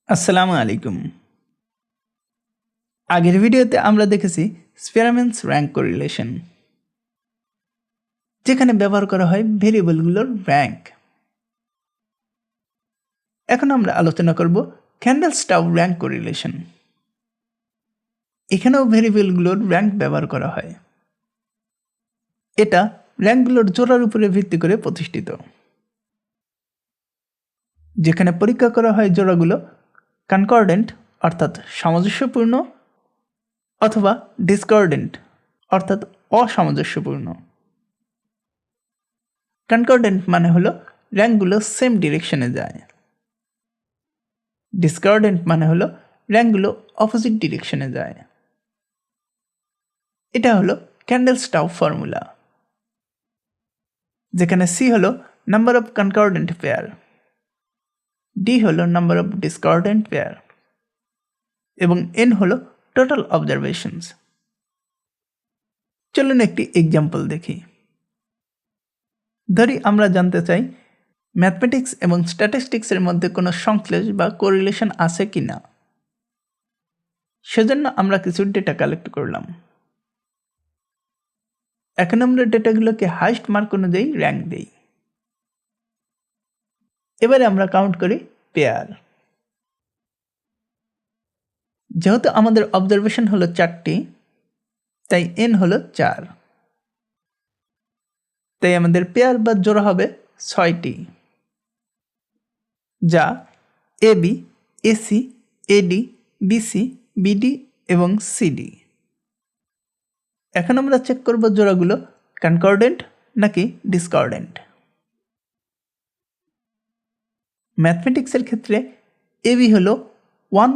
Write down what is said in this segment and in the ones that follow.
আসসালামু আলাইকুম। আগের ভিডিওতে আমরা দেখেছি স্পিয়ারম্যানস র্যাঙ্ক কোরিলেশন, যেখানে ব্যবহার করা হয় ভেরিয়েবলগুলোর র্যাঙ্ক। এখন আমরা আলোচনা করব ক্যান্ডেলস্টাউ র্যাঙ্ক কোরিলেশন। এখানেও ভেরিয়েবলগুলোর র্যাঙ্ক ব্যবহার করা হয়। এটা র্যাঙ্কগুলোর জোড়ার উপরে ভিত্তি করে প্রতিষ্ঠিত, যেখানে পরীক্ষা করা হয় জোড়াগুলো কনকর্ডেন্ট অর্থাৎ সামঞ্জস্যপূর্ণ অথবা ডিসকর্ডেন্ট অর্থাৎ অসামঞ্জস্যপূর্ণ। কনকর্ডেন্ট মানে হলো র্যাঙ্কগুলো সেম ডিরেকশনে যায়। ডিসকর্ডেন্ট মানে হলো র্যাঙ্কগুলো অপোজিট ডিরেকশনে যায়। এটা হলো ক্যান্ডেলস্টাউ ফর্মুলা, যেখানে সি হলো নাম্বার অফ কনকর্ডেন্ট পেয়ার, ডি হলো নাম্বার অফ ডিসকর্ডেন্ট পেয়ার এবং এন হলো টোটাল অবজারভেশনস। চলুন একটি এক্সাম্পল দেখি। ধরি আমরা জানতে চাই ম্যাথমেটিক্স এবং স্ট্যাটিস্টিক্সের মধ্যে কোনো সংশ্লেষ বা কোরিলেশন আছে কি না। সেজন্য আমরা কিছু ডেটা কালেক্ট করলাম। এখন আমরা ডেটাগুলোকে হাইস্ট মার্ক অনুযায়ী র্যাঙ্ক দেই। এবারে আমরা কাউন্ট করি পেয়ার। যেহেতু আমাদের অবজারভেশন হলো 4টি, তাই এন হলো 4, তাই আমাদের পেয়ার বা জোড়া হবে 6টি, যা এবি, এসি, এডি, বিসি, বিডি এবং সিডি। এখন আমরা চেক করব জোড়াগুলো কনকর্ডেন্ট নাকি ডিসকর্ডেন্ট। ম্যাথমেটিক্সের ক্ষেত্রে এবি হলো 1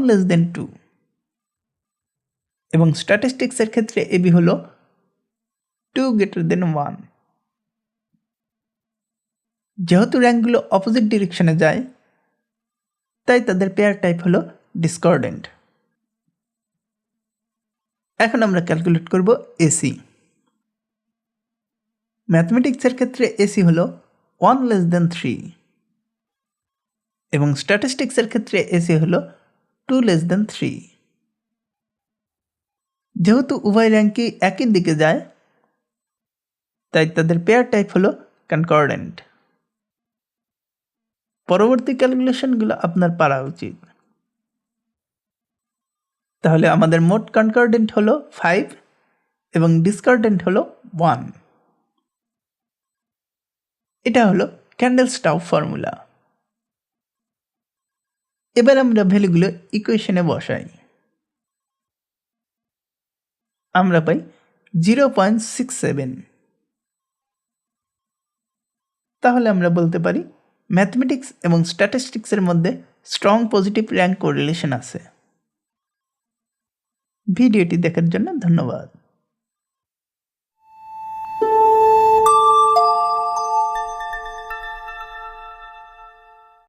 2 এবং স্ট্যাটিস্টিক্সের ক্ষেত্রে এবি হলো 2 1। যেহেতু র্যাঙ্কগুলো অপোজিট ডিরেকশনে যায়, তাই তাদের পেয়ার টাইপ হলো ডিসকর্ডেন্ট। এখন আমরা ক্যালকুলেট করব এসি। ম্যাথমেটিক্সের ক্ষেত্রে এসি হলো 1 3 এবং স্ট্যাটিস্টিক্সের ক্ষেত্রে এসি হলো 2 3। যেহেতু উভয় র্যাঙ্কই একই দিকে যায়, তাই তাদের পেয়ার টাইপ হলো কনকর্ডেন্ট। পরবর্তী ক্যালকুলেশনগুলো আপনার পারা উচিত। তাহলে আমাদের মোট কনকর্ডেন্ট হলো 5 এবং ডিসকর্ডেন্ট হলো 1। এটা হলো ক্যান্ডেলস্টাউ ফর্মুলা। এবার আমরা ভ্যালুগুলো ইকুয়েশনে বসাই। আমরা পাই 0.67। তাহলে আমরা বলতে পারি ম্যাথমেটিক্স এবং স্ট্যাটিস্টিক্সের মধ্যে স্ট্রং পজিটিভ র্যাঙ্ক কোরিলেশন আছে। ভিডিওটি দেখার জন্য ধন্যবাদ।